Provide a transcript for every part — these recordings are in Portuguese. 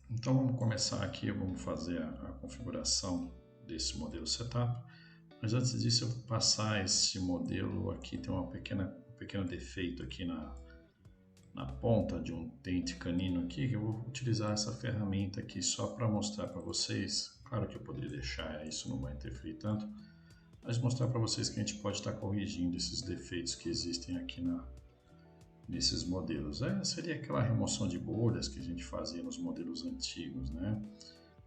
Então vamos começar aqui, vamos fazer a configuração desse modelo setup. Mas antes disso eu vou passar esse modelo aqui, tem um pequeno defeito aqui na ponta de um dente canino aqui, que eu vou utilizar essa ferramenta aqui só para mostrar para vocês. Claro que eu poderia deixar, isso não vai interferir tanto, mas mostrar para vocês que a gente pode estar corrigindo esses defeitos que existem aqui nesses modelos. Seria aquela remoção de bolhas que a gente fazia nos modelos antigos, né?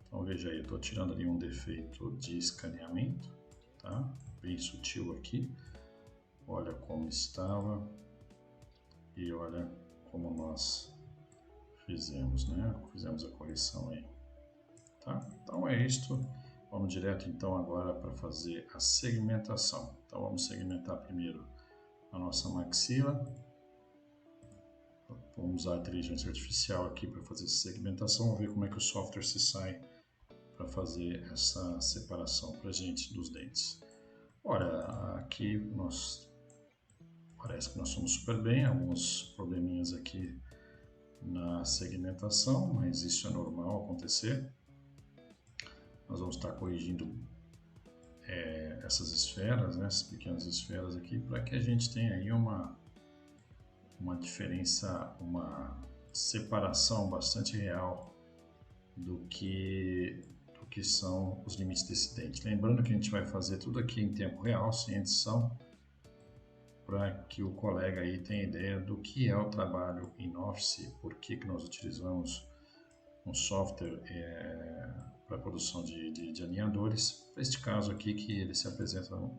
Então veja aí, eu estou tirando ali um defeito de escaneamento, tá? Bem sutil aqui. Olha como estava e olha como nós fizemos, né? Fizemos a correção aí, tá? Então é isto. Vamos direto então agora para fazer a segmentação. Então vamos segmentar primeiro a nossa maxila. Vamos usar a inteligência artificial aqui para fazer essa segmentação. Vamos ver como é que o software se sai para fazer essa separação para a gente dos dentes. Olha, aqui parece que nós somos super bem, alguns probleminhas aqui na segmentação, mas isso é normal acontecer. Nós vamos estar corrigindo essas esferas, né, essas pequenas esferas aqui, para que a gente tenha aí uma diferença, uma separação bastante real do que são os limites desse dente. Lembrando que a gente vai fazer tudo aqui em tempo real, sem edição, para que o colega aí tenha ideia do que é o trabalho em Office, por que nós utilizamos um software para produção de alinhadores. Para este caso aqui que ele se apresentou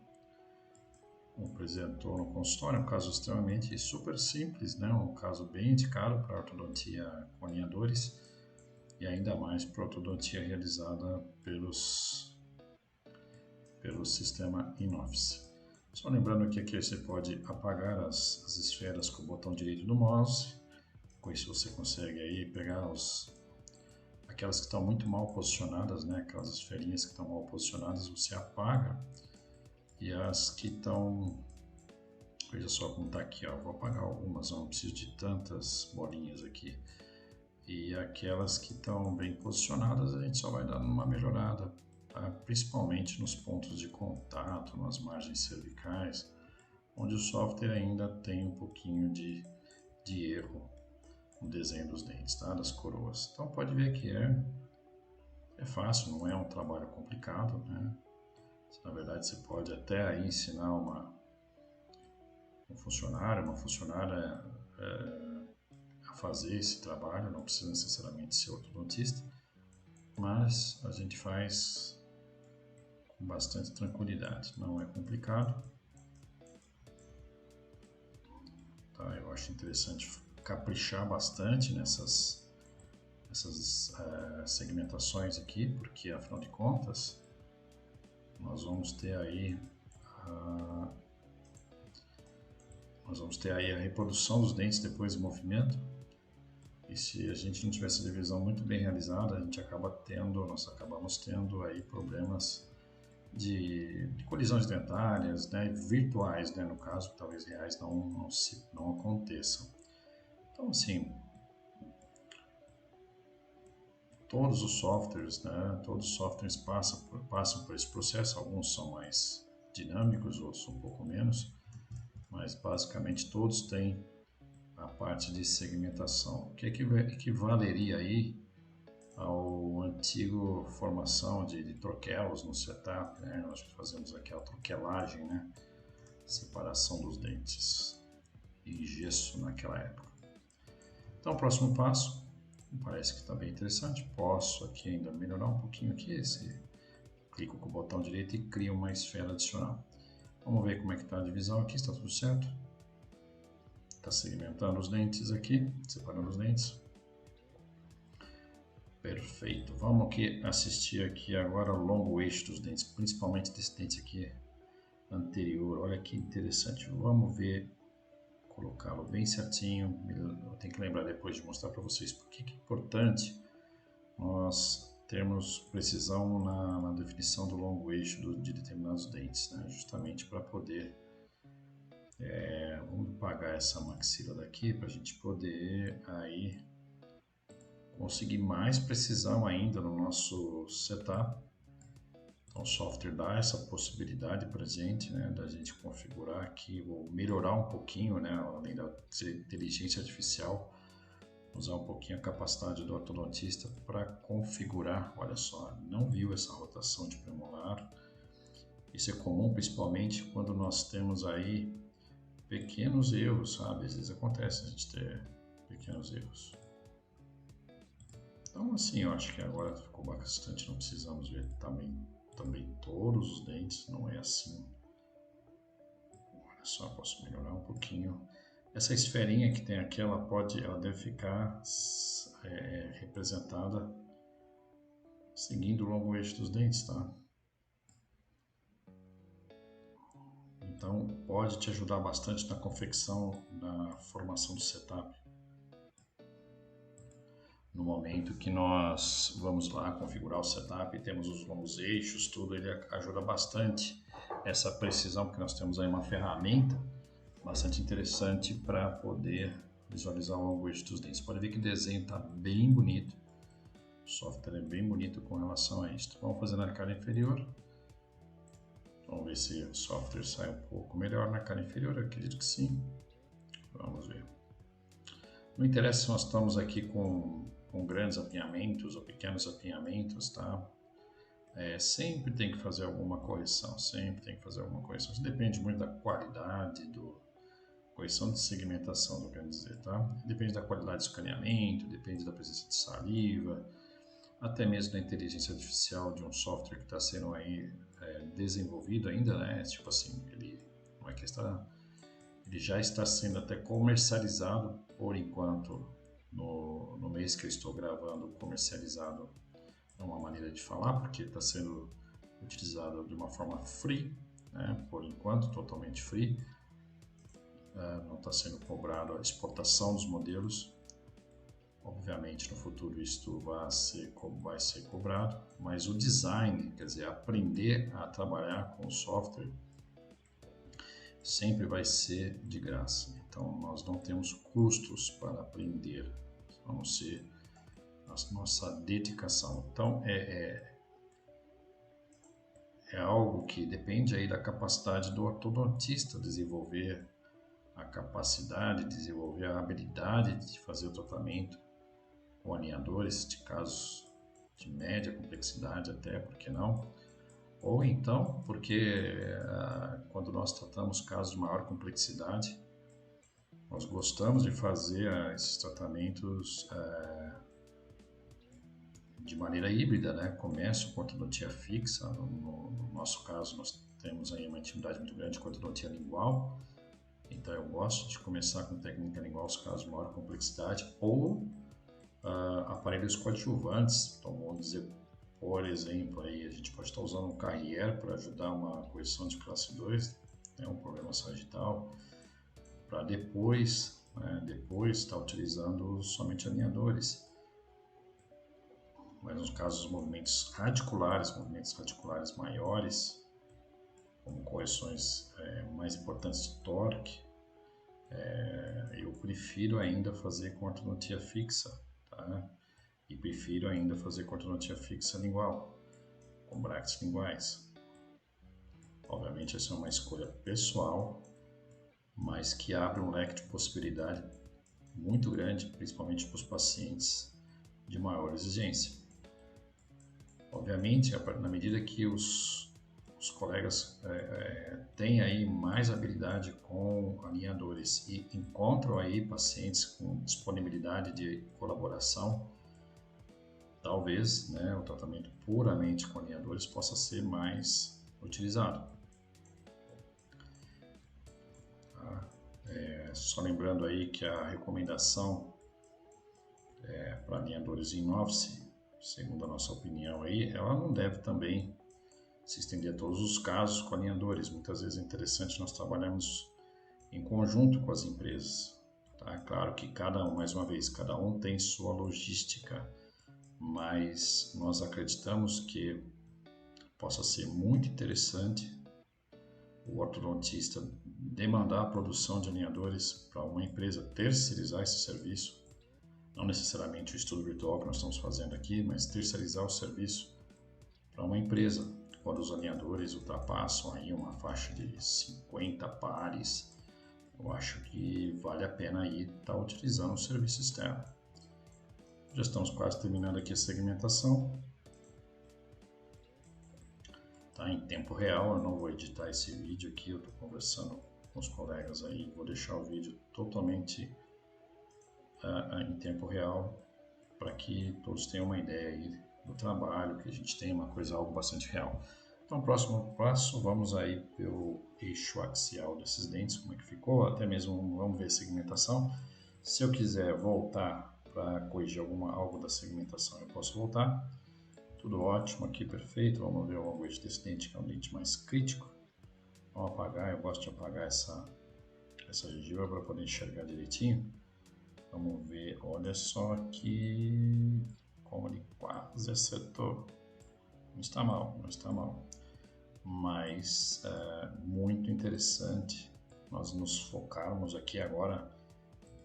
no consultório, é um caso extremamente super simples, né? Um caso bem indicado para ortodontia com alinhadores e ainda mais para ortodontia realizada pelo sistema InOffice. Só lembrando que aqui você pode apagar as esferas com o botão direito do mouse, com isso você consegue aí pegar aquelas que estão muito mal posicionadas, né? Aquelas esferinhas que estão mal posicionadas, você apaga. E as que estão, veja só como está aqui, ó, vou apagar algumas, não preciso de tantas bolinhas aqui. E aquelas que estão bem posicionadas, a gente só vai dando uma melhorada, tá? Principalmente nos pontos de contato, nas margens cervicais, onde o software ainda tem um pouquinho de erro no desenho dos dentes, tá? Das coroas. Então pode ver que é fácil, não é um trabalho complicado, né? Na verdade, você pode até aí ensinar um funcionário, uma funcionária a fazer esse trabalho, não precisa necessariamente ser ortodontista, mas a gente faz com bastante tranquilidade, não é complicado. Tá? Eu acho interessante caprichar bastante nessas segmentações aqui, porque afinal de contas nós vamos ter aí a reprodução dos dentes depois do movimento, e se a gente não tiver essa divisão muito bem realizada, nós acabamos tendo aí problemas de colisões dentárias, né, virtuais, né, no caso, talvez reais não aconteçam. Então, assim, todos os softwares, né, passam por esse processo, alguns são mais dinâmicos, outros um pouco menos, mas basicamente todos têm a parte de segmentação, que equivaleria aí ao antigo formação de troquelos no setup, né? Nós fazemos aqui a troquelagem, né? Separação dos dentes em gesso naquela época. Então, o próximo passo, parece que está bem interessante. Posso aqui ainda melhorar um pouquinho aqui, clico com o botão direito e crio uma esfera adicional. Vamos ver como é que está a divisão aqui, está tudo certo. Está segmentando os dentes aqui, separando os dentes. Perfeito. Vamos aqui assistir aqui agora o longo eixo dos dentes, principalmente desse dente aqui anterior. Olha que interessante. Vamos ver, colocá-lo bem certinho. Eu tenho que lembrar depois de mostrar para vocês porque é importante nós termos precisão na definição do longo eixo de determinados dentes, né? Justamente para poder vamos apagar essa maxila daqui para a gente poder aí conseguir mais precisão ainda no nosso setup. Então, o software dá essa possibilidade para a gente, né, da gente configurar aqui, ou melhorar um pouquinho, né, além da inteligência artificial, usar um pouquinho a capacidade do ortodontista para configurar. Olha só, não viu essa rotação de premolar. Isso é comum, principalmente quando nós temos aí pequenos erros, sabe? Às vezes acontece a gente ter pequenos erros. Então, assim, eu acho que agora ficou bastante, não precisamos ver também todos os dentes, não é assim. Olha só, posso melhorar um pouquinho. Essa esferinha que tem aqui, ela deve ficar representada seguindo o longo eixo dos dentes, tá? Então, pode te ajudar bastante na confecção, na formação do setup. No momento que nós vamos lá configurar o setup, temos os longos eixos, tudo, ele ajuda bastante essa precisão, porque nós temos aí uma ferramenta bastante interessante para poder visualizar o longo eixo dos dentes. Pode ver que o desenho está bem bonito, o software é bem bonito com relação a isso. Vamos fazer na cara inferior. Vamos ver se o software sai um pouco melhor na cara inferior, eu acredito que sim. Vamos ver. Não interessa se nós estamos aqui com grandes apinhamentos ou pequenos apinhamentos, tá? Sempre tem que fazer alguma correção, sempre tem que fazer alguma correção. Isso depende muito da qualidade correção de segmentação, quero dizer, tá? Depende da qualidade do escaneamento, depende da presença de saliva, até mesmo da inteligência artificial de um software que está sendo aí desenvolvido ainda, né? Tipo assim, ele já está sendo até comercializado por enquanto. No mês que eu estou gravando, comercializado é uma maneira de falar, porque está sendo utilizado de uma forma free, né? Por enquanto totalmente free. Não está sendo cobrado a exportação dos modelos. Obviamente no futuro isto vai ser cobrado, mas o design, quer dizer, aprender a trabalhar com o software sempre vai ser de graça. Então nós não temos custos para aprender, a não ser a nossa dedicação. Então é algo que depende aí da capacidade do ortodontista desenvolver a capacidade, desenvolver a habilidade de fazer o tratamento com alinhadores de casos de média complexidade até, por que não? Ou então, porque quando nós tratamos casos de maior complexidade, nós gostamos de fazer esses tratamentos de maneira híbrida, né? Começo com ortodontia fixa, no nosso caso nós temos aí uma intimidade muito grande com ortodontia lingual, então eu gosto de começar com técnica lingual os casos de maior complexidade, ou aparelhos coadjuvantes. Então vamos dizer, por exemplo, aí a gente pode estar usando um Carrier para ajudar uma correção de classe 2, né, um problema sagital, para depois estar utilizando somente alinhadores. Mas nos casos movimentos radiculares maiores, como correções mais importantes de torque, eu prefiro ainda fazer com ortodontia fixa, tá? E prefiro ainda fazer com ortodontia fixa lingual, com brackets linguais. Obviamente essa é uma escolha pessoal, mas que abre um leque de possibilidade muito grande, principalmente para os pacientes de maior exigência. Obviamente, na medida que os colegas têm aí mais habilidade com alinhadores e encontram aí pacientes com disponibilidade de colaboração, talvez, né, o tratamento puramente com alinhadores possa ser mais utilizado. Só lembrando aí que a recomendação para alinhadores em inox, segundo a nossa opinião aí, ela não deve também se estender a todos os casos com alinhadores. Muitas vezes é interessante nós trabalharmos em conjunto com as empresas. Tá? Claro que cada um tem sua logística, mas nós acreditamos que possa ser muito interessante o ortodontista demandar a produção de alinhadores para uma empresa terceirizar esse serviço, não necessariamente o estudo virtual que nós estamos fazendo aqui, mas terceirizar o serviço para uma empresa. Quando os alinhadores ultrapassam aí uma faixa de 50 pares, eu acho que vale a pena aí estar utilizando o serviço externo. Já estamos quase terminando aqui a segmentação. Tá em tempo real, eu não vou editar esse vídeo aqui, eu estou conversando com os colegas aí, vou deixar o vídeo totalmente em tempo real para que todos tenham uma ideia aí do trabalho, que a gente tenha algo bastante real. Então, próximo passo, vamos aí pelo eixo axial desses dentes, como é que ficou, até mesmo vamos ver a segmentação. Se eu quiser voltar para corrigir algo da segmentação, eu posso voltar. Tudo ótimo aqui, perfeito. Vamos ver o algoritmo desse dente, que é um dente mais crítico. Vamos apagar, eu gosto de apagar essa gengiva para poder enxergar direitinho. Vamos ver, olha só aqui como ele quase acertou. Não está mal, não está mal. Mas muito interessante nós nos focarmos aqui agora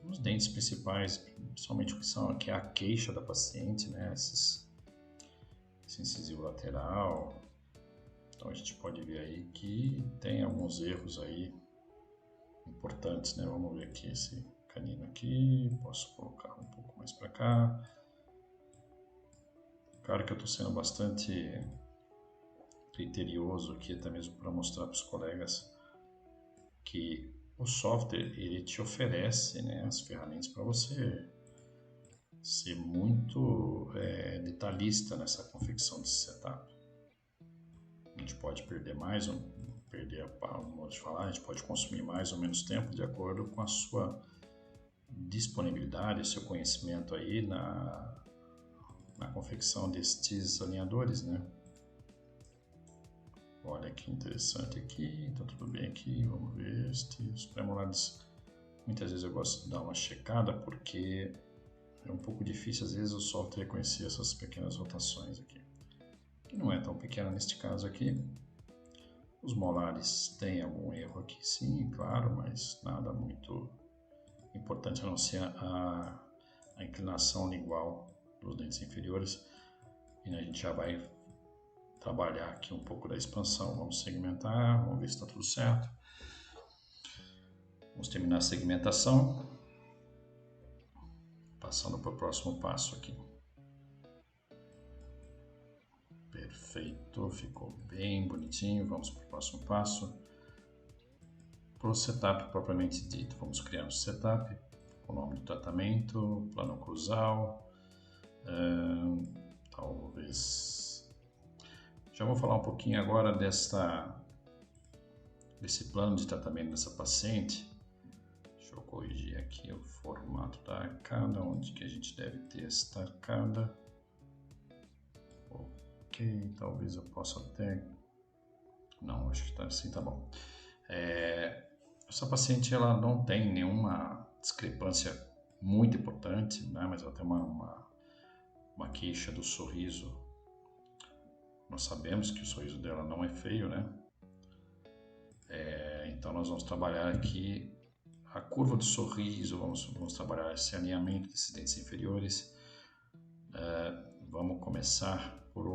nos dentes principais, principalmente o que são aqui a queixa da paciente, né? Esse incisivo lateral. Então a gente pode ver aí que tem alguns erros aí importantes, né? Vamos ver aqui esse canino aqui, posso colocar um pouco mais para cá. Claro que eu estou sendo bastante criterioso aqui, até mesmo para mostrar para os colegas que o software ele te oferece, né, as ferramentas para você ser muito detalhista nessa confecção desse setup. A gente pode perder mais ou perder o modo de falar, a gente pode consumir mais ou menos tempo de acordo com a sua disponibilidade, seu conhecimento aí na confecção destes alinhadores, né? Olha que interessante aqui, tá tudo bem aqui, vamos ver os premolares. Muitas vezes eu gosto de dar uma checada porque é um pouco difícil às vezes o software reconhecer essas pequenas rotações aqui. Que não é tão pequena neste caso aqui. Os molares têm algum erro aqui sim, claro, mas nada muito importante a não ser a inclinação lingual dos dentes inferiores. E a gente já vai trabalhar aqui um pouco da expansão. Vamos segmentar, vamos ver se está tudo certo. Vamos terminar a segmentação. Passando para o próximo passo aqui. Perfeito, ficou bem bonitinho. Vamos para o próximo passo. Para o setup propriamente dito, vamos criar um setup com o nome do tratamento, plano oclusal, talvez. Já vou falar um pouquinho agora desse plano de tratamento dessa paciente. Deixa eu corrigir aqui o formato da arcada, onde que a gente deve ter esta arcada. Ok, talvez eu possa até... Não, acho que tá assim, tá bom. Essa paciente ela não tem nenhuma discrepância muito importante, né? Mas ela tem uma queixa do sorriso. Nós sabemos que o sorriso dela não é feio, né? Então nós vamos trabalhar aqui a curva do sorriso, vamos trabalhar esse alinhamento desses dentes inferiores. Vamos começar por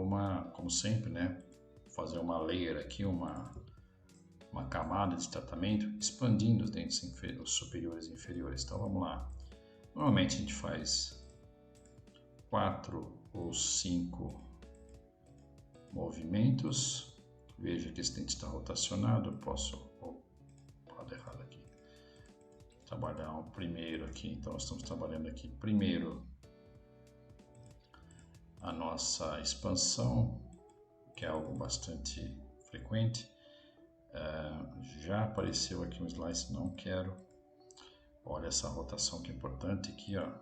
como sempre, né? Fazer uma layer aqui, uma camada de tratamento, expandindo os dentes superiores e inferiores. Então vamos lá. Normalmente a gente faz 4 ou 5 movimentos. Veja que esse dente está rotacionado. Eu posso... Opa, errado aqui. Trabalhar o primeiro aqui. Então nós estamos trabalhando aqui primeiro a nossa expansão, que é algo bastante frequente. Já apareceu aqui um slice, não quero. Olha essa rotação que é importante aqui, ó.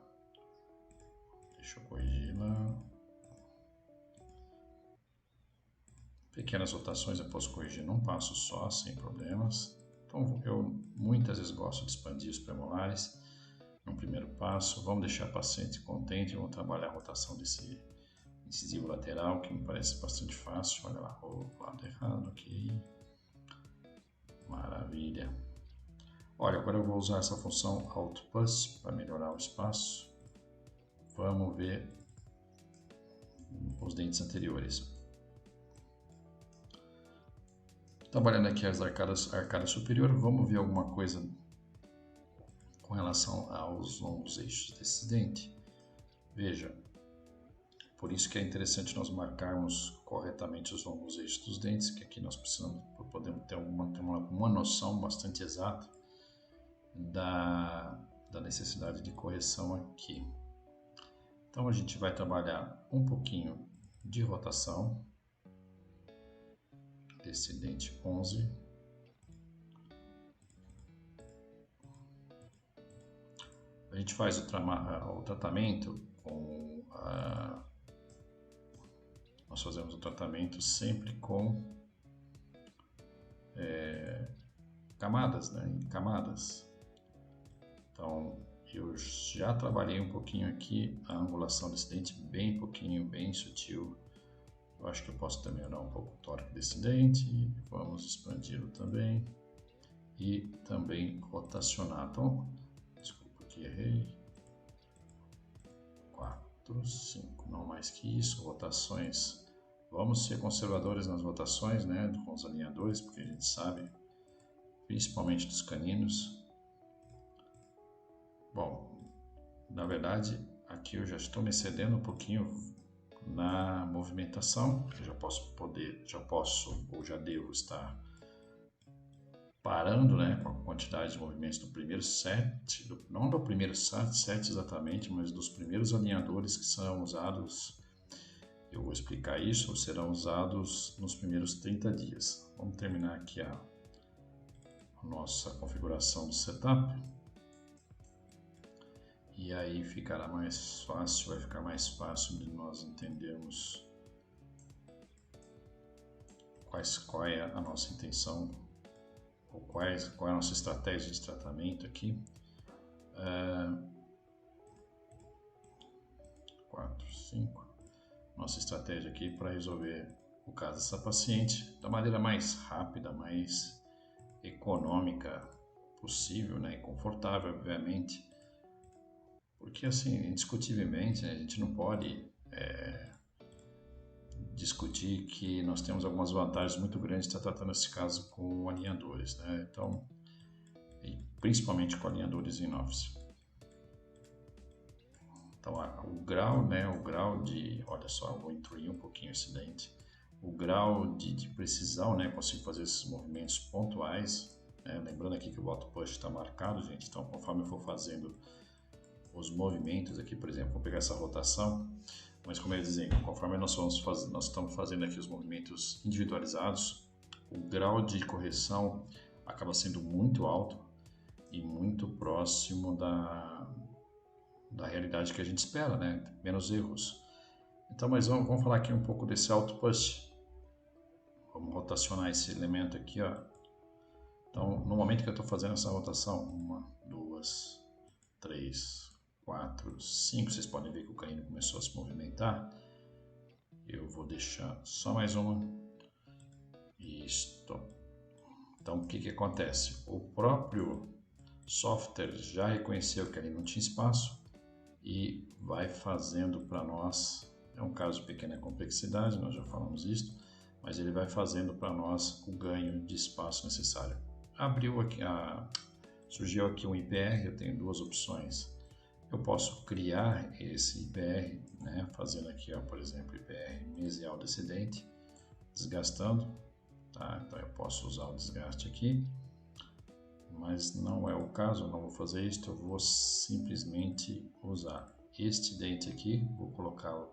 Deixa eu corrigi-la. Pequenas rotações eu posso corrigir num passo só, sem problemas. Então eu muitas vezes gosto de expandir os premolares no primeiro passo. Vamos deixar a paciente contente, vamos trabalhar a rotação desse incisivo lateral, que me parece bastante fácil. Olha lá, o lado errado aqui. Maravilha. Olha, agora eu vou usar essa função Alt+ para melhorar o espaço. vamos ver os dentes anteriores. Trabalhando aqui as arcada superior, vamos ver alguma coisa com relação aos longos eixos desse dente. Veja, por isso que é interessante nós marcarmos corretamente os longos eixos dos dentes, que aqui nós podemos ter uma noção bastante exata da necessidade de correção aqui. Então a gente vai trabalhar um pouquinho de rotação desse dente 11. A gente faz o tratamento com nós fazemos o tratamento sempre com camadas, né? Em camadas. Então eu já trabalhei um pouquinho aqui a angulação desse dente, bem pouquinho, bem sutil. Eu acho que eu posso também melhorar um pouco o tórax desse dente. Vamos expandi-lo também. E também rotacionar. Então, desculpa que errei. 4, 5, não mais que isso. Rotações. Vamos ser conservadores nas rotações, né? Com os alinhadores, porque a gente sabe, principalmente dos caninos. Bom, na verdade, aqui eu já estou me excedendo um pouquinho na movimentação, eu já posso ou já devo estar parando, né, com a quantidade de movimentos do primeiro set, não do primeiro set exatamente, mas dos primeiros alinhadores que são usados. Eu vou explicar isso, serão usados nos primeiros 30 dias. Vamos terminar aqui a nossa configuração do setup. E aí ficará mais fácil, vai ficar mais fácil de nós entendermos qual é a nossa intenção, ou qual é a nossa estratégia de tratamento aqui. 4, 5. Nossa estratégia aqui para resolver o caso dessa paciente da maneira mais rápida, mais econômica possível, né, e confortável, obviamente. Porque, assim, indiscutivelmente, né, a gente não pode discutir que nós temos algumas vantagens muito grandes de estar tratando esse caso com alinhadores, né? Então, principalmente com alinhadores in-office. Então, o grau de, olha só, eu vou intruir um pouquinho esse dente, o grau de precisão, né, consigo fazer esses movimentos pontuais, né? Lembrando aqui que o bottom push está marcado, gente, então conforme eu for fazendo os movimentos aqui, por exemplo, vou pegar essa rotação, mas como eu ia dizendo, conforme nós estamos fazendo aqui os movimentos individualizados, o grau de correção acaba sendo muito alto e muito próximo da realidade que a gente espera, né? Menos erros. Então, mas vamos falar aqui um pouco desse auto push. Vamos rotacionar esse elemento aqui, ó. Então, no momento que eu estou fazendo essa rotação, 1, 2, 3, 4, 5, vocês podem ver que o canino começou a se movimentar. Eu vou deixar só mais uma. Isto. Então, o que acontece? O próprio software já reconheceu que ali não tinha espaço e vai fazendo para nós, é um caso de pequena complexidade, nós já falamos isso, mas ele vai fazendo para nós o ganho de espaço necessário. Surgiu aqui um IPR, eu tenho duas opções. Eu posso criar esse IPR, né, fazendo aqui, ó, por exemplo, IPR mesial desse dente, desgastando, tá? Então eu posso usar o desgaste aqui, mas não é o caso, eu não vou fazer isso, eu vou simplesmente usar este dente aqui, vou colocá-lo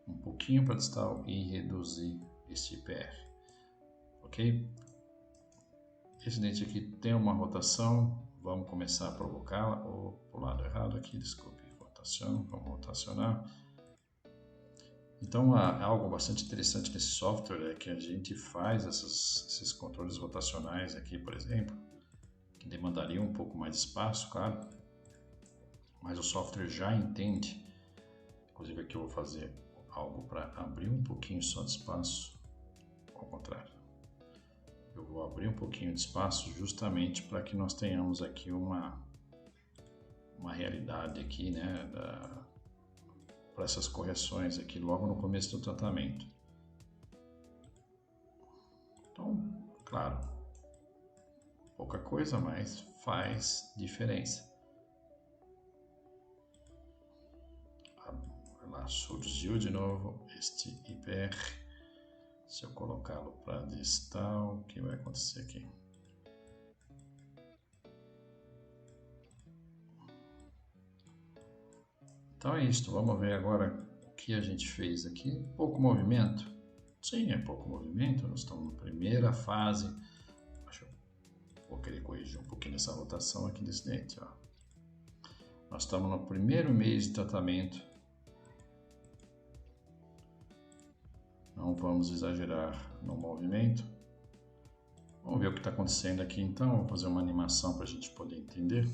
um pouquinho para distal e reduzir este IPR, ok? Esse dente aqui tem uma rotação, vamos começar a provocá-la, ou para o lado errado aqui, desculpe, rotação, vamos rotacionar. Então, algo bastante interessante nesse software é que a gente faz esses controles rotacionais aqui, por exemplo, que demandariam um pouco mais de espaço, claro, mas o software já entende. Inclusive aqui eu vou fazer algo para abrir um pouquinho só de espaço, ao contrário. Eu vou abrir um pouquinho de espaço justamente para que nós tenhamos aqui uma uma realidade aqui, né, para essas correções aqui logo no começo do tratamento. Então, claro, pouca coisa, mas faz diferença. Vai lá, surgiu de novo este IPR. Se eu colocá-lo para distal, o que vai acontecer aqui? Então é isso, vamos ver agora o que a gente fez aqui. Pouco movimento? Sim, é pouco movimento, nós estamos na primeira fase. Vou querer corrigir um pouquinho essa rotação aqui desse dente, ó. Nós estamos no primeiro mês de tratamento. Não vamos exagerar no movimento. Vamos ver o que está acontecendo aqui então. Vou fazer uma animação para a gente poder entender.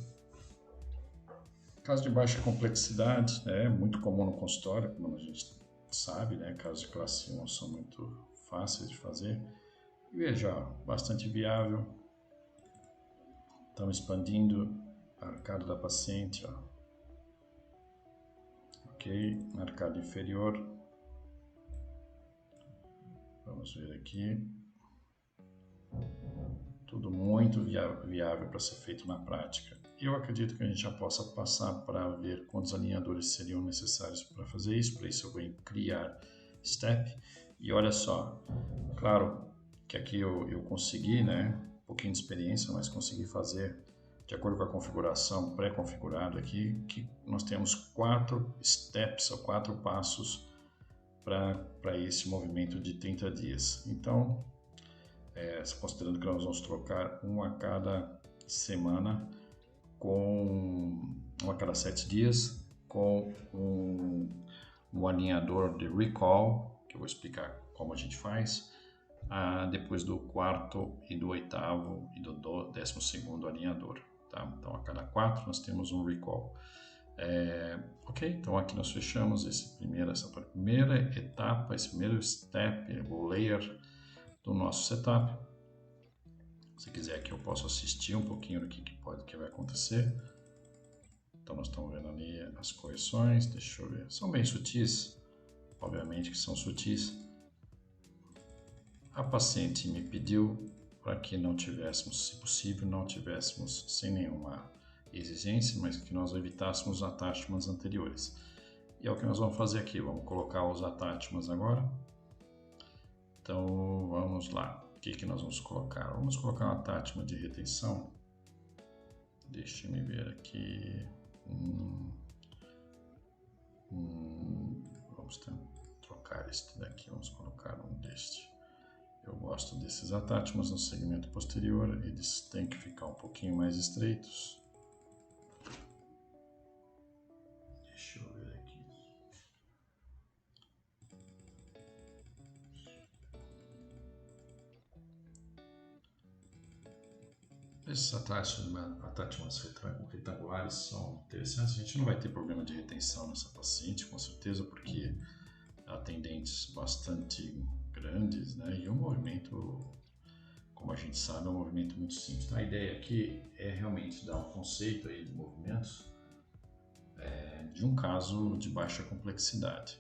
Caso de baixa complexidade, é muito comum no consultório, como a gente sabe, né? Casos de classe 1 são muito fáceis de fazer. E veja, ó, bastante viável. Estamos expandindo a arcada da paciente, ó. Ok, arcada inferior. Vamos ver aqui. Tudo muito viável para ser feito na prática. Eu acredito que a gente já possa passar para ver quantos alinhadores seriam necessários para fazer isso. Para isso eu vou criar step. E olha só, claro que aqui eu consegui, né, um pouquinho de experiência, mas consegui fazer de acordo com a configuração pré-configurada aqui, que nós temos 4 steps ou 4 passos para esse movimento de 30 dias. Então, considerando que nós vamos trocar um a cada semana, a cada 7 dias, com um alinhador de recall, que eu vou explicar como a gente faz, depois do 4º e do 8º e do 12º alinhador. Tá? Então, a cada 4 nós temos um recall. Ok, então aqui nós fechamos essa primeira etapa, esse primeiro step, o layer do nosso setup. Se quiser aqui eu posso assistir um pouquinho do que vai acontecer. Então nós estamos vendo ali as correções, deixa eu ver, são bem sutis, obviamente que são sutis. A paciente me pediu para que não tivéssemos, se possível, não tivéssemos sem nenhuma exigência, mas que nós evitássemos os attachments anteriores. E é o que nós vamos fazer aqui, vamos colocar os attachments agora. Então vamos lá, o que nós vamos colocar? Vamos colocar um attachment de retenção. Deixa-me ver aqui. Vamos trocar este daqui, vamos colocar um deste. Eu gosto desses attachments no segmento posterior, eles têm que ficar um pouquinho mais estreitos. Deixa eu ver aqui. Esses attachments retangulares são interessantes. A gente não vai ter problema de retenção nessa paciente, com certeza, porque ela tem dentes bastante grandes, né? E o movimento, como a gente sabe, é um movimento muito simples. A ideia aqui é realmente dar um conceito aí de movimentos de um caso de baixa complexidade.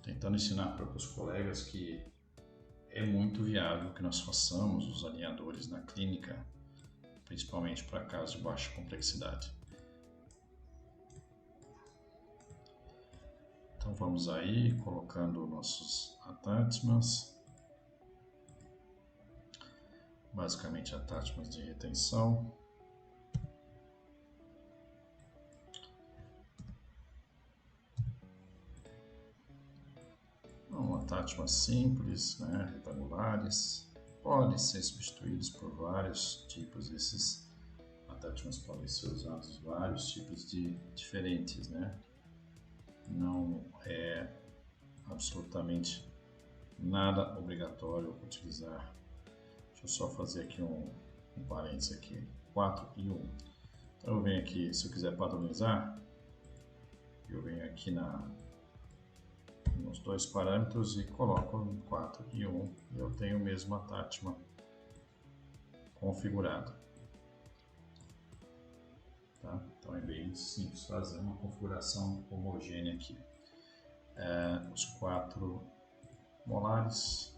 Tentando ensinar para os colegas que é muito viável que nós façamos os alinhadores na clínica, principalmente para casos de baixa complexidade. Então vamos aí colocando nossos attachments, basicamente attachments de retenção. Attachments simples, né, retangulares, podem ser substituídos por vários tipos. Esses attachments podem ser usados vários tipos de diferentes, né? Não é absolutamente nada obrigatório utilizar. Deixa eu só fazer aqui um parênteses aqui, 4 e 1. Então eu venho aqui, se eu quiser padronizar, eu venho aqui nos dois parâmetros e coloco 4 e 1 e eu tenho o mesmo attachment configurado. Tá? Então é bem simples fazer uma configuração homogênea aqui. Os 4 molares.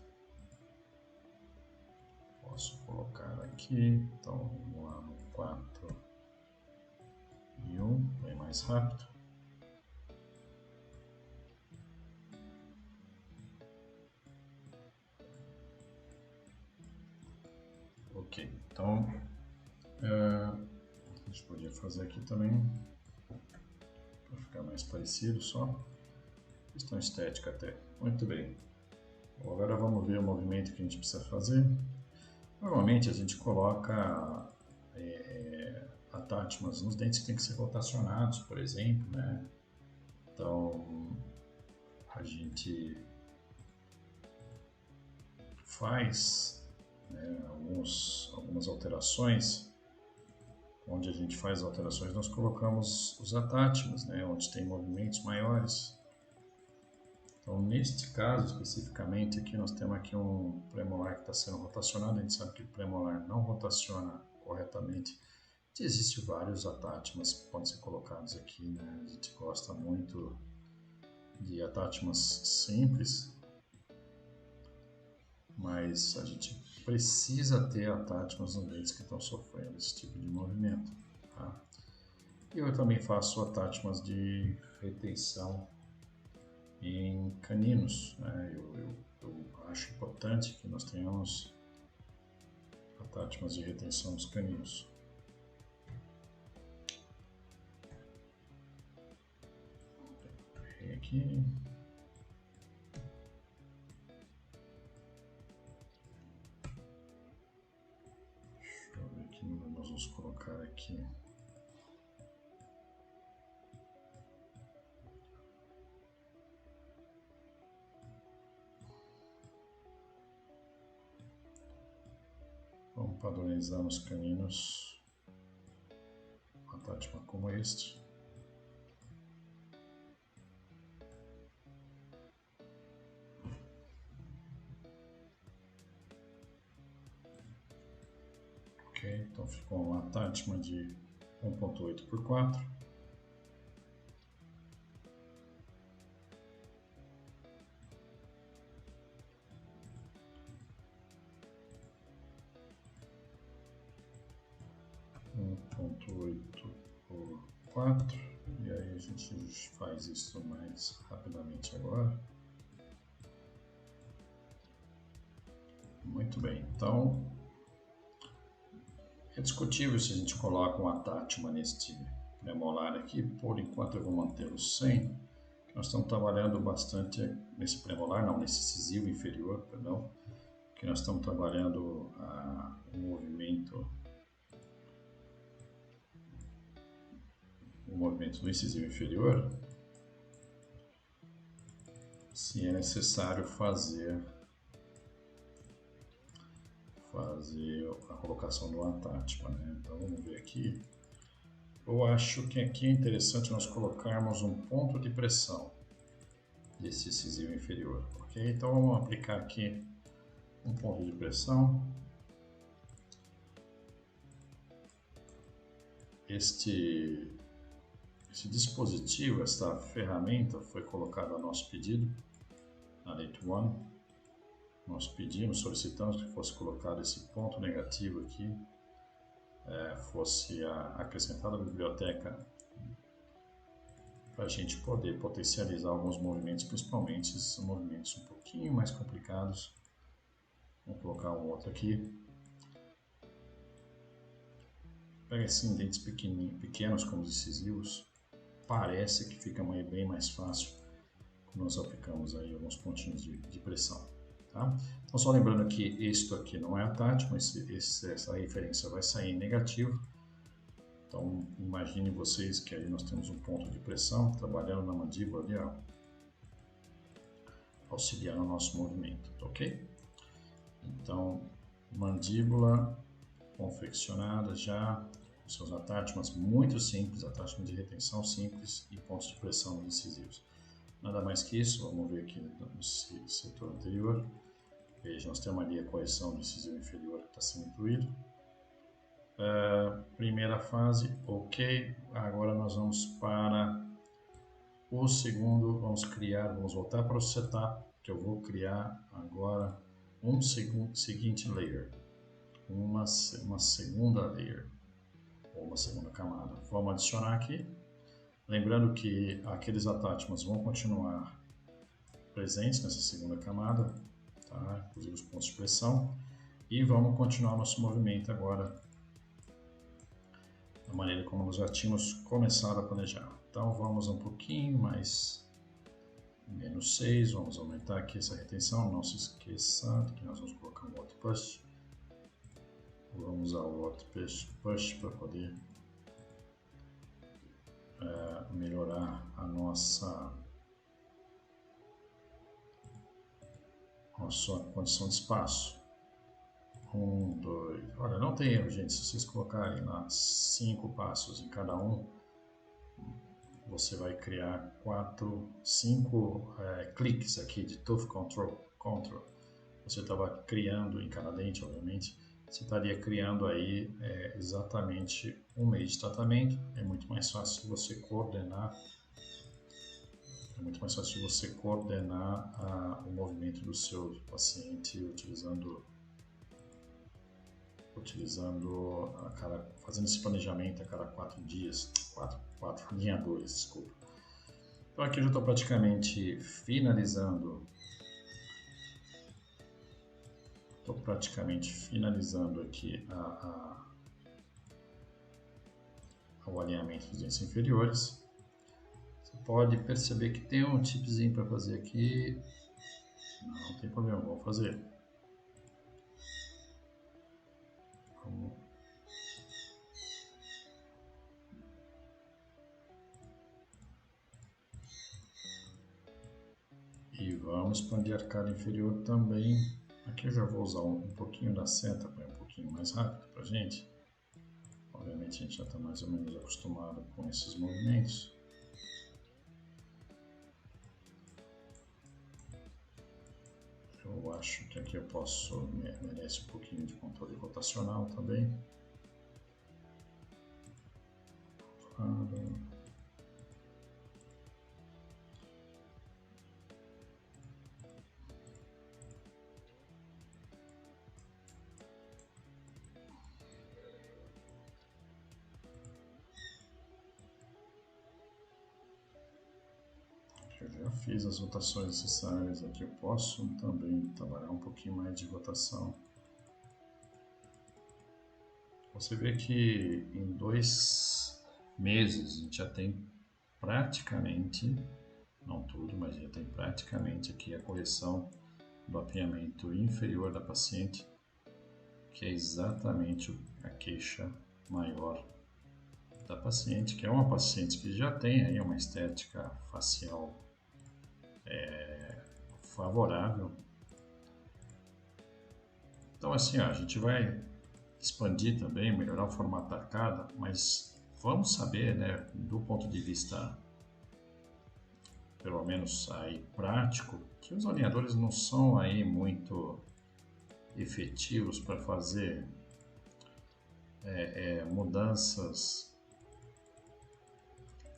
Posso colocar aqui, então vamos lá no 4 e 1, bem mais rápido. Ok, então a gente podia fazer aqui também, para ficar mais parecido só. Questão estética até, muito bem. Bom, agora vamos ver o movimento que a gente precisa fazer. Normalmente a gente coloca attachments nos dentes que tem que ser rotacionados, por exemplo, né? Então a gente faz, né, algumas alterações. Onde a gente faz alterações, nós colocamos os attachments, né, onde tem movimentos maiores. Então, neste caso especificamente, aqui nós temos aqui um premolar que está sendo rotacionado. A gente sabe que o premolar não rotaciona corretamente. Existem vários attachments que podem ser colocados aqui, né? A gente gosta muito de attachments simples, mas a gente precisa ter attachments nos dentes que estão sofrendo esse tipo de movimento. Tá? E eu também faço attachments de retenção em caninos. Né? Eu acho importante que nós tenhamos attachments de retenção nos caninos. Aqui. Deixa eu ver que número nós vamos colocar aqui. Vamos padronizar nos caninos um attachment como este. Ok, então ficou um attachment de 1.8 por 4. Por 4, e aí a gente faz isso mais rapidamente agora. Muito bem, então é discutível se a gente coloca um attachment neste premolar aqui. Por enquanto eu vou manter o 100. Nós estamos trabalhando bastante nesse premolar, não, nesse incisivo inferior, perdão, que nós estamos trabalhando o movimento do incisivo inferior, se é necessário fazer a colocação do attachment, né? Então vamos ver aqui. Eu acho que aqui é interessante nós colocarmos um ponto de pressão desse incisivo inferior, ok? Então vamos aplicar aqui um ponto de pressão. Esse dispositivo, essa ferramenta foi colocada a nosso pedido, na Late One. Nós pedimos, solicitamos que fosse colocado esse ponto negativo aqui, fosse acrescentada à biblioteca para a gente poder potencializar alguns movimentos, principalmente esses movimentos um pouquinho mais complicados. Vamos colocar um outro aqui. Pega assim, dentes pequenos como os incisivos, parece que fica bem mais fácil quando nós aplicamos aí alguns pontinhos de pressão. Tá? Então, só lembrando que isto aqui não é attachment, essa referência vai sair em negativo. Então, imagine vocês que aí nós temos um ponto de pressão trabalhando na mandíbula ali, ó, auxiliando o nosso movimento, ok? Então, mandíbula confeccionada já, com seus attachments muito simples, attachment de retenção simples e pontos de pressão incisivos. Nada mais que isso, vamos ver aqui no setor anterior. Veja, nós temos ali a correção do incisivo inferior que está sendo incluído. Primeira fase, ok. Agora nós vamos para o segundo, vamos voltar para o setup, que eu vou criar agora um seguinte layer, uma segunda layer, ou uma segunda camada. Vamos adicionar aqui, lembrando que aqueles attachments vão continuar presentes nessa segunda camada, tá? Inclusive os pontos de pressão, e vamos continuar nosso movimento agora da maneira como nós já tínhamos começado a planejar. Então vamos um pouquinho mais, menos 6, vamos aumentar aqui essa retenção, não se esqueça que nós vamos colocar um outro push. Vamos usar o outro push para poder melhorar a nossa condição de espaço. 1, 2, olha, não tem erro, gente, se vocês colocarem lá 5 passos em cada um, você vai criar 5 cliques aqui de Tooth Control. Você estava criando em cada dente, obviamente, você estaria criando aí exatamente um meio de tratamento. É muito mais fácil você coordenar. O movimento do seu paciente fazendo esse planejamento a cada 4 dias, 4 linha 2, desculpa. Então aqui eu já estou praticamente finalizando. Aqui o alinhamento dos dentes inferiores. Você pode perceber que tem um tipzinho para fazer aqui. Não tem problema, vamos fazer. E vamos expandir a arcada inferior também. Aqui eu já vou usar um pouquinho da seta para ir um pouquinho mais rápido para a gente. Obviamente a gente já está mais ou menos acostumado com esses movimentos. Eu acho que aqui eu merece um pouquinho de controle rotacional também. Eu já fiz as rotações necessárias aqui, eu posso também trabalhar um pouquinho mais de rotação. Você vê que em 2 meses a gente já tem praticamente, não tudo, mas já tem praticamente aqui a correção do apinhamento inferior da paciente, que é exatamente a queixa maior da paciente, que é uma paciente que já tem aí uma estética facial favorável. Então assim, ó, a gente vai expandir também, melhorar o formato da arcada, mas vamos saber, né, do ponto de vista pelo menos aí prático, que os alinhadores não são aí muito efetivos para fazer mudanças.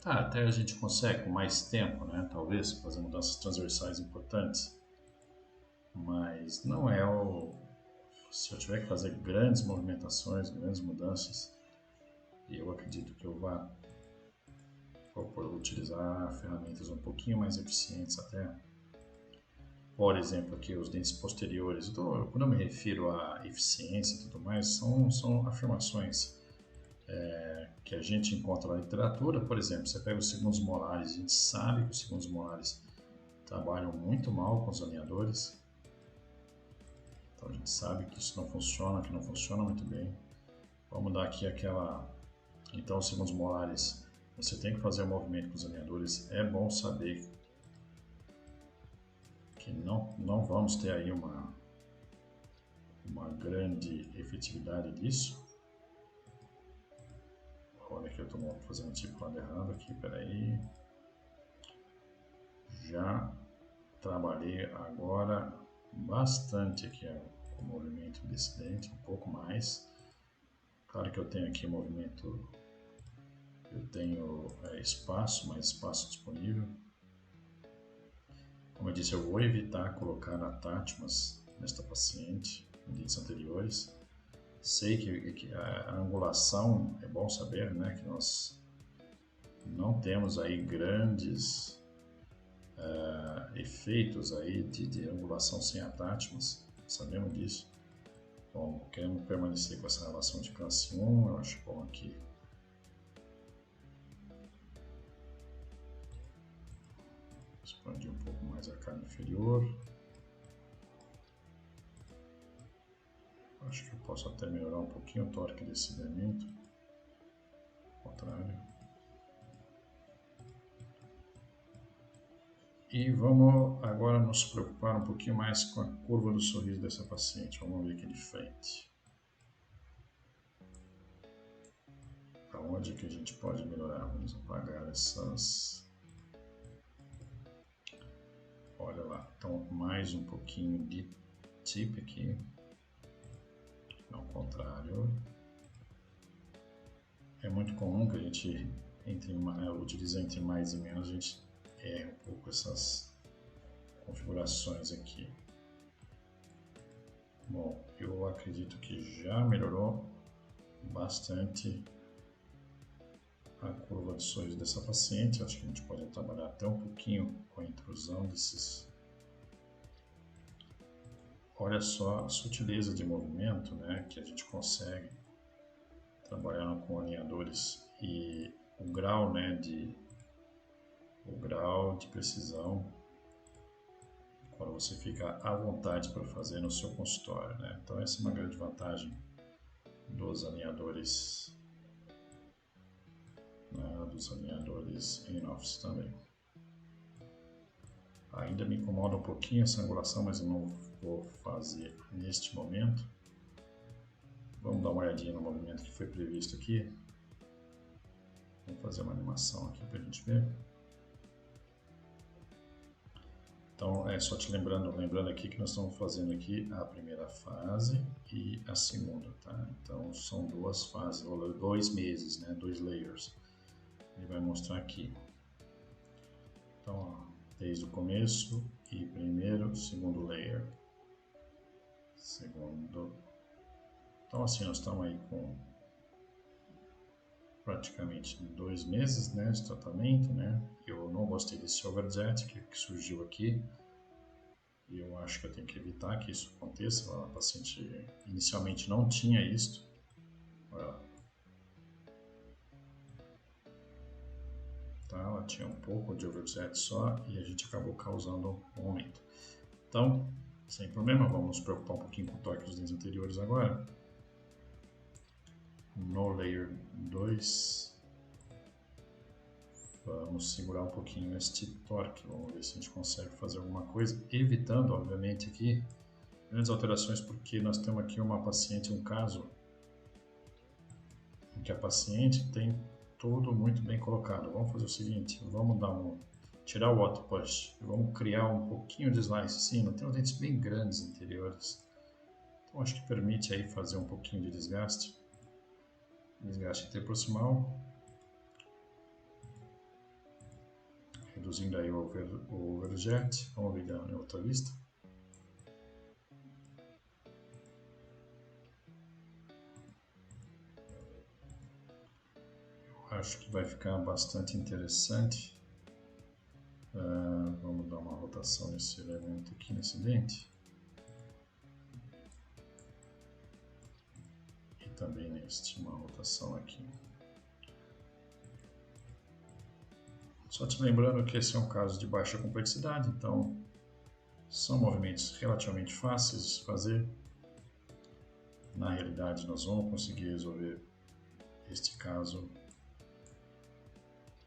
Tá, até a gente consegue com mais tempo, né? Talvez fazer mudanças transversais importantes, mas não é o. Se eu tiver que fazer grandes movimentações, grandes mudanças, eu acredito que eu vou utilizar ferramentas um pouquinho mais eficientes até. Por exemplo, aqui os dentes posteriores. Então, quando eu me refiro a eficiência e tudo mais, são afirmações que a gente encontra na literatura. Por exemplo, você pega os segundos molares, a gente sabe que os segundos molares trabalham muito mal com os alinhadores. Então a gente sabe que isso não funciona, que não funciona muito bem. Vamos dar aqui aquela... Então os segundos molares, você tem que fazer o movimento com os alinhadores. É bom saber que não vamos ter aí uma grande efetividade disso. Olha que eu estou fazendo um tipo lado errado aqui, peraí. Já trabalhei agora bastante aqui o movimento desse dente, um pouco mais. Claro que eu tenho aqui movimento, eu tenho espaço, mais espaço disponível. Como eu disse, eu vou evitar colocar atátimas nesta paciente em dentes anteriores. Sei que a angulação, é bom saber, né, que nós não temos aí grandes efeitos aí de angulação sem atátimas, sabemos disso. Bom, queremos permanecer com essa relação de classe 1, eu acho bom aqui. Expandir um pouco mais a carne inferior. Acho que eu posso até melhorar um pouquinho o torque desse elemento. Ao contrário. E vamos agora nos preocupar um pouquinho mais com a curva do sorriso dessa paciente. Vamos ver aqui de frente. Aonde que a gente pode melhorar? Vamos apagar essas... Olha lá, então mais um pouquinho de tip aqui. Ao contrário. É muito comum que a gente utilize entre mais e menos, a gente erra um pouco essas configurações aqui. Bom, eu acredito que já melhorou bastante a curva de sorriso dessa paciente. Acho que a gente pode trabalhar até um pouquinho com a intrusão desses. Olha só a sutileza de movimento, né, que a gente consegue trabalhando com alinhadores e o grau, né, o grau de precisão quando você fica à vontade para fazer no seu consultório, né? Então essa é uma grande vantagem dos alinhadores, né, em office também. Ainda me incomoda um pouquinho essa angulação, mas eu não vou fazer neste momento. Vamos dar uma olhadinha no movimento que foi previsto aqui. Vamos fazer uma animação aqui para a gente ver. Então, só te lembrando aqui que nós estamos fazendo aqui a primeira fase e a segunda, tá? Então, são duas fases, ou 2 meses, né? 2 layers. Ele vai mostrar aqui. Então, ó, desde o começo e primeiro, segundo layer. Segundo. Então, assim, nós estamos aí com praticamente 2 meses, né, de tratamento, né? Eu não gostei desse overjet que surgiu aqui e eu acho que eu tenho que evitar que isso aconteça. A paciente inicialmente não tinha isso. Olha, tá? Ela tinha um pouco de overjet só e a gente acabou causando um aumento. Então, sem problema, vamos nos preocupar um pouquinho com o torque dos dentes anteriores agora. No layer 2, vamos segurar um pouquinho este torque, vamos ver se a gente consegue fazer alguma coisa, evitando, obviamente, aqui grandes alterações, porque nós temos aqui uma paciente, um caso em que a paciente tem tudo muito bem colocado. Vamos fazer o seguinte, vamos tirar o auto push, vamos criar um pouquinho de slice, sim, não tem os dentes bem grandes anteriores, então acho que permite aí fazer um pouquinho de desgaste interproximal, reduzindo aí o overjet. Vamos ligar em outra vista. Eu acho que vai ficar bastante interessante. Vamos dar uma rotação nesse elemento aqui, nesse dente. E também neste, uma rotação aqui. Só te lembrando que esse é um caso de baixa complexidade, então são movimentos relativamente fáceis de se fazer. Na realidade, nós vamos conseguir resolver este caso.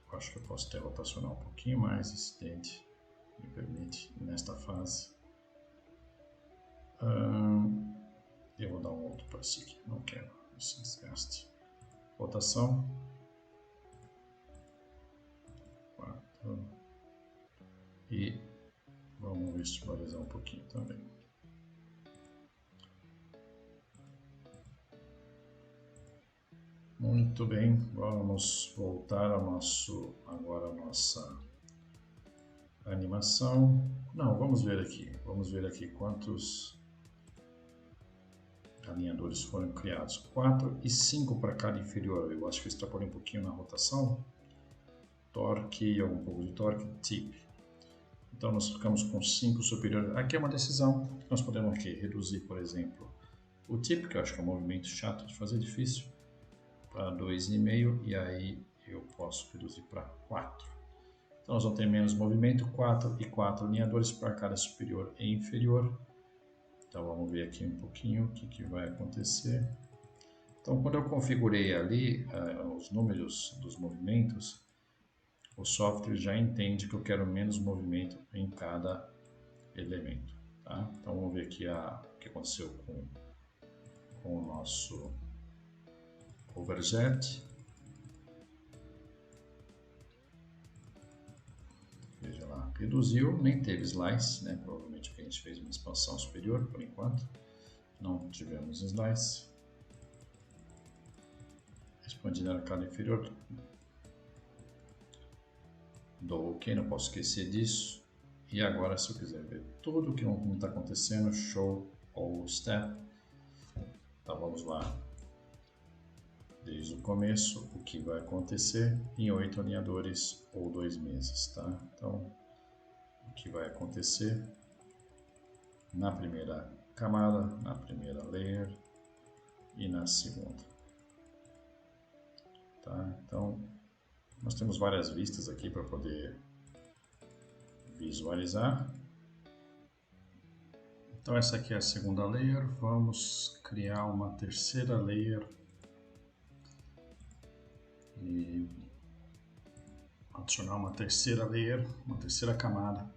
Eu acho que eu posso até rotacionar um pouquinho mais esse dente, me permite, nesta fase. Eu vou dar um outro passe aqui, não quero esse desgaste. Rotação. 4. E vamos vestibularizar um pouquinho também. Muito bem, vamos voltar ao agora a nossa animação. Não, vamos ver aqui quantos alinhadores foram criados. 4 e 5 para cada inferior. Eu acho que eu extrapolei um pouquinho na rotação. Torque, algum pouco de torque, tip. Então nós ficamos com 5 superior. Aqui é uma decisão. Nós podemos aqui reduzir, por exemplo, o tip, que eu acho que é um movimento chato de fazer, difícil, para 2,5, e aí eu posso reduzir para 4. Então nós vamos ter menos movimento, 4 e 4 alinhadores para cada superior e inferior. Então vamos ver aqui um pouquinho o que vai acontecer. Então quando eu configurei ali os números dos movimentos, o software já entende que eu quero menos movimento em cada elemento. Tá? Então vamos ver aqui o que aconteceu com o nosso overjet. Veja lá, reduziu, nem teve slice, né? Provavelmente porque a gente fez uma expansão superior por enquanto. Não tivemos slice. Expandindo a cada inferior. Dou OK, não posso esquecer disso. E agora, se eu quiser ver tudo o que não está acontecendo, show all step. Então vamos lá. Desde o começo, o que vai acontecer em 8 alinhadores ou 2 meses, tá? Então, o que vai acontecer na primeira camada, na primeira layer e na segunda, tá? Então, nós temos várias vistas aqui para poder visualizar. Então, essa aqui é a segunda layer. Vamos criar uma terceira layer e adicionar uma terceira layer, uma terceira camada,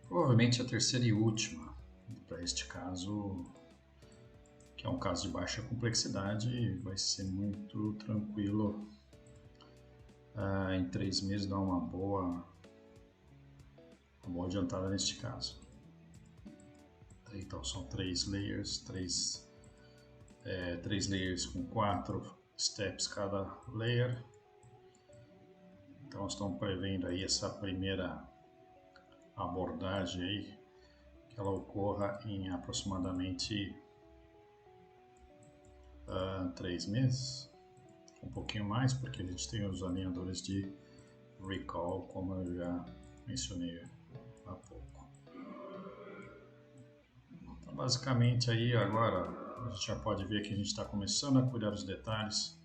provavelmente a terceira e última para este caso, que é um caso de baixa complexidade. Vai ser muito tranquilo em 3 meses dar uma boa adiantada neste caso. Então são 3 layers, 3 layers com 4 steps cada layer. Então nós estamos prevendo aí essa primeira abordagem aí, que ela ocorra em aproximadamente 3 meses, um pouquinho mais, porque a gente tem os alinhadores de recall, como eu já mencionei há pouco. Então, basicamente aí agora a gente já pode ver que a gente está começando a cuidar dos detalhes.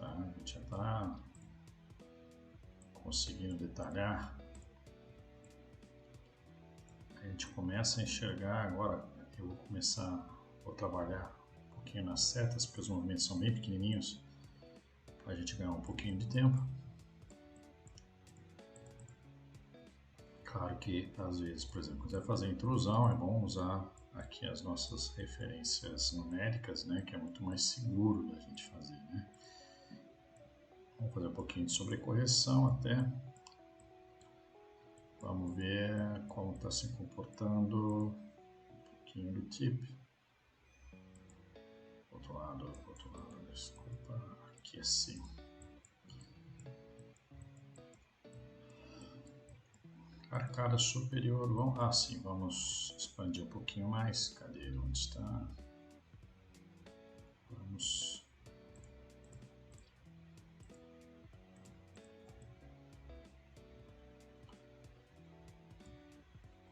A gente já está conseguindo detalhar. A gente começa a enxergar agora. Eu vou trabalhar um pouquinho nas setas, porque os movimentos são bem pequenininhos, para a gente ganhar um pouquinho de tempo. Claro que às vezes, por exemplo, quando você vai fazer intrusão, é bom usar aqui as nossas referências numéricas, né, que é muito mais seguro da gente fazer, né? Vamos fazer um pouquinho de sobrecorreção até. Vamos ver como está se comportando. Um pouquinho do tip. Outro lado, desculpa. Aqui assim. Arcada superior. Vamos expandir um pouquinho mais. Cadê? Onde está?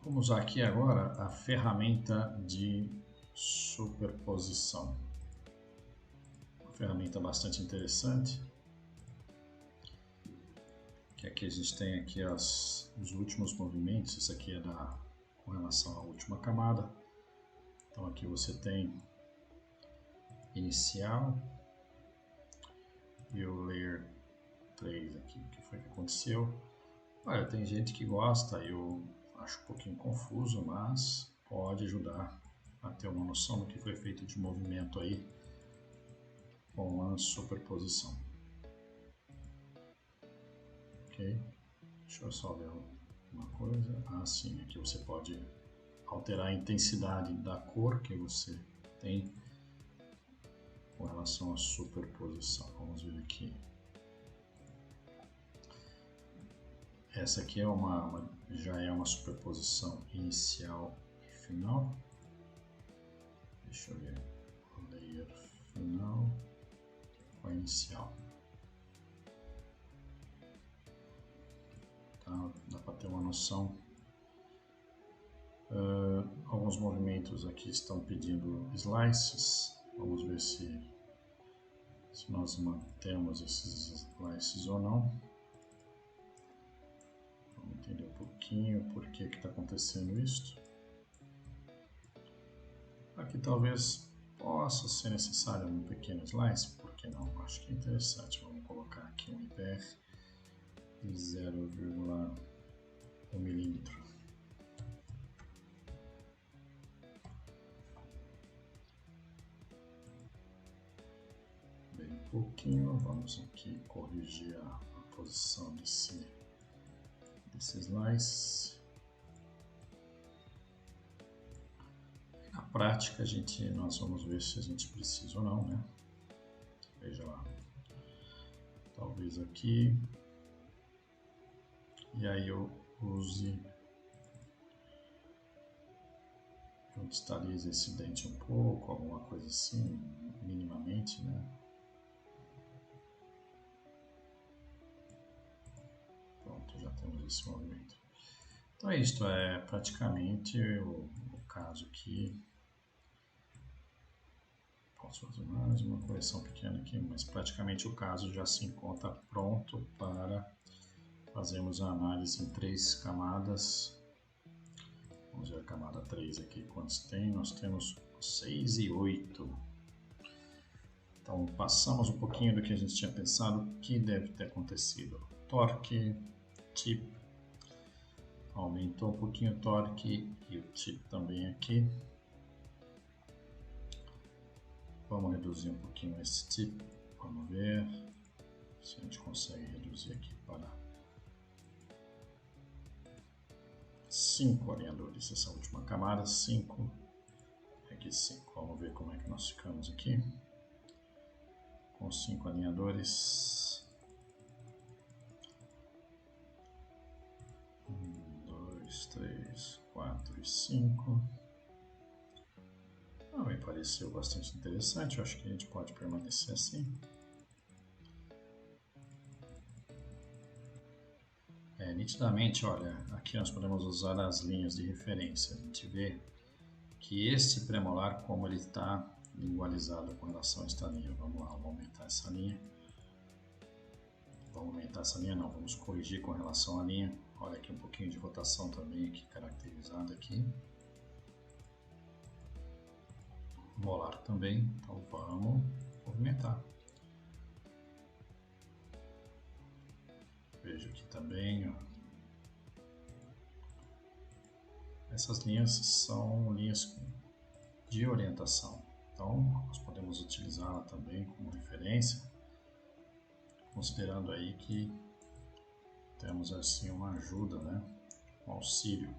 Vamos usar aqui agora a ferramenta de superposição. Uma ferramenta bastante interessante. Que aqui a gente tem aqui os últimos movimentos. Isso aqui é com relação à última camada. Então aqui você tem inicial e o layer 3 aqui. O que foi que aconteceu? Olha, tem gente que gosta, eu acho um pouquinho confuso, mas pode ajudar a ter uma noção do que foi feito de movimento aí com a superposição. Ok? Deixa eu só ver uma coisa. Sim, aqui você pode alterar a intensidade da cor que você tem com relação à superposição. Vamos ver aqui. Essa aqui é já é uma superposição inicial e final. Deixa eu ver. Layer final com a inicial. Tá? Dá para ter uma noção. Alguns movimentos aqui estão pedindo slices. Vamos ver se nós mantemos esses slices ou não. Vamos entender um pouquinho por que está acontecendo isso. Aqui talvez possa ser necessário um pequeno slice, por que não? Acho que é interessante. Vamos colocar aqui um IPR de 0,1 milímetro. Bem pouquinho. Vamos aqui corrigir a posição desse slice. Na prática, nós vamos ver se a gente precisa ou não, né? Veja lá. Talvez aqui. E aí eu distalize esse dente um pouco, alguma coisa assim, minimamente, né? Pronto, já temos esse movimento. Então é isto, é praticamente o caso aqui. Posso fazer mais uma correção pequena aqui, mas praticamente o caso já se encontra pronto para fazermos a análise em 3 camadas. Vamos ver a camada 3 aqui, quantos tem? Nós temos 6 e 8. Então passamos um pouquinho do que a gente tinha pensado, o que deve ter acontecido. Torque, tip, aumentou um pouquinho o torque e o tip também aqui. Vamos reduzir um pouquinho esse tip, vamos ver se a gente consegue reduzir aqui para 5 alinhadores, essa última camada, 5, aqui 5, vamos ver como é que nós ficamos aqui, com 5 alinhadores, 1, 2, 3, 4 e 5, me pareceu bastante interessante, eu acho que a gente pode permanecer assim. Nitidamente, olha, aqui nós podemos usar as linhas de referência. A gente vê que este premolar, como ele está lingualizado com relação a esta linha. Vamos lá, vamos aumentar essa linha. Vamos aumentar essa linha, não, vamos corrigir com relação à linha. Olha aqui um pouquinho de rotação também aqui caracterizada aqui. Molar também, então vamos movimentar. Veja aqui também, ó. Essas linhas são linhas de orientação, então nós podemos utilizá-la também como referência, considerando aí que temos assim uma ajuda, né? Um auxílio.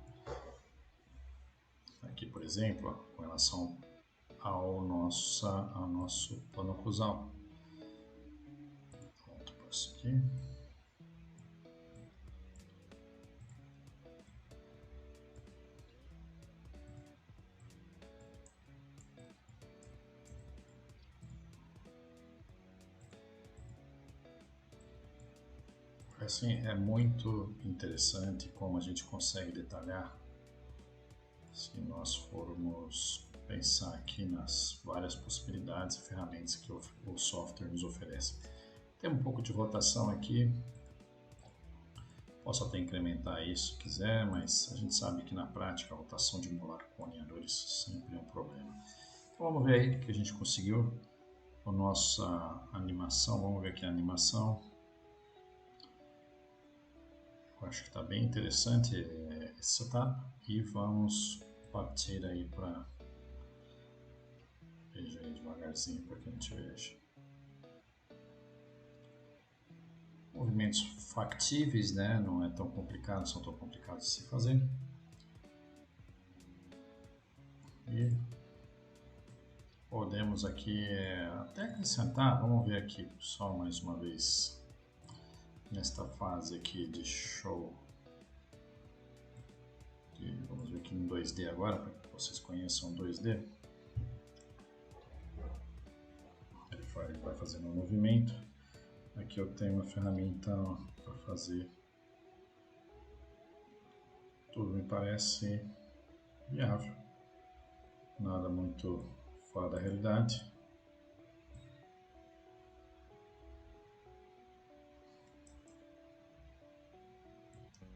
Aqui, por exemplo, ó, com relação ao nosso plano oclusal. Volto para isso aqui. Assim, é muito interessante como a gente consegue detalhar se nós formos pensar aqui nas várias possibilidades e ferramentas que o software nos oferece. Tem um pouco de rotação aqui, posso até incrementar isso se quiser, mas a gente sabe que na prática a rotação de molar com alinhadores sempre é um problema. Então vamos ver aí o que a gente conseguiu com a nossa animação. Vamos ver aqui a animação. Eu acho que está bem interessante esse setup e vamos partir aí para... Veja aí devagarzinho para que a gente veja. Movimentos factíveis, né? Não é tão complicado, são tão complicados de se fazer. E podemos aqui até acrescentar, vamos ver aqui só mais uma vez, nesta fase aqui de show, vamos ver aqui em 2D agora, para que vocês conheçam o 2D. Ele vai fazendo um movimento. Aqui eu tenho uma ferramenta para fazer. Tudo me parece viável, nada muito fora da realidade.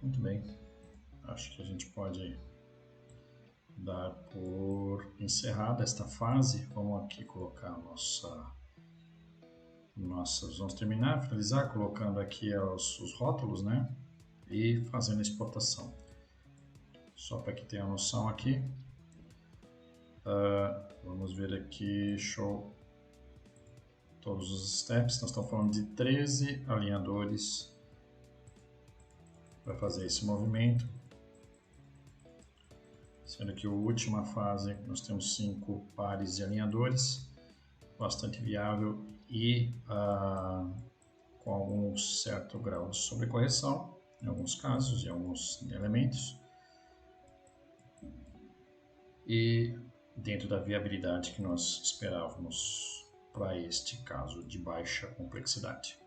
Muito bem, acho que a gente pode dar por encerrada esta fase. Vamos aqui colocar vamos terminar, finalizar colocando aqui os rótulos, né? E fazendo a exportação. Só para que tenha noção aqui. Vamos ver aqui, show todos os steps. Nós estamos falando de 13 alinhadores para fazer esse movimento. Sendo que a última fase nós temos 5 pares de alinhadores, bastante viável e com algum certo grau de sobrecorreção, em alguns casos, em alguns elementos, e dentro da viabilidade que nós esperávamos para este caso de baixa complexidade.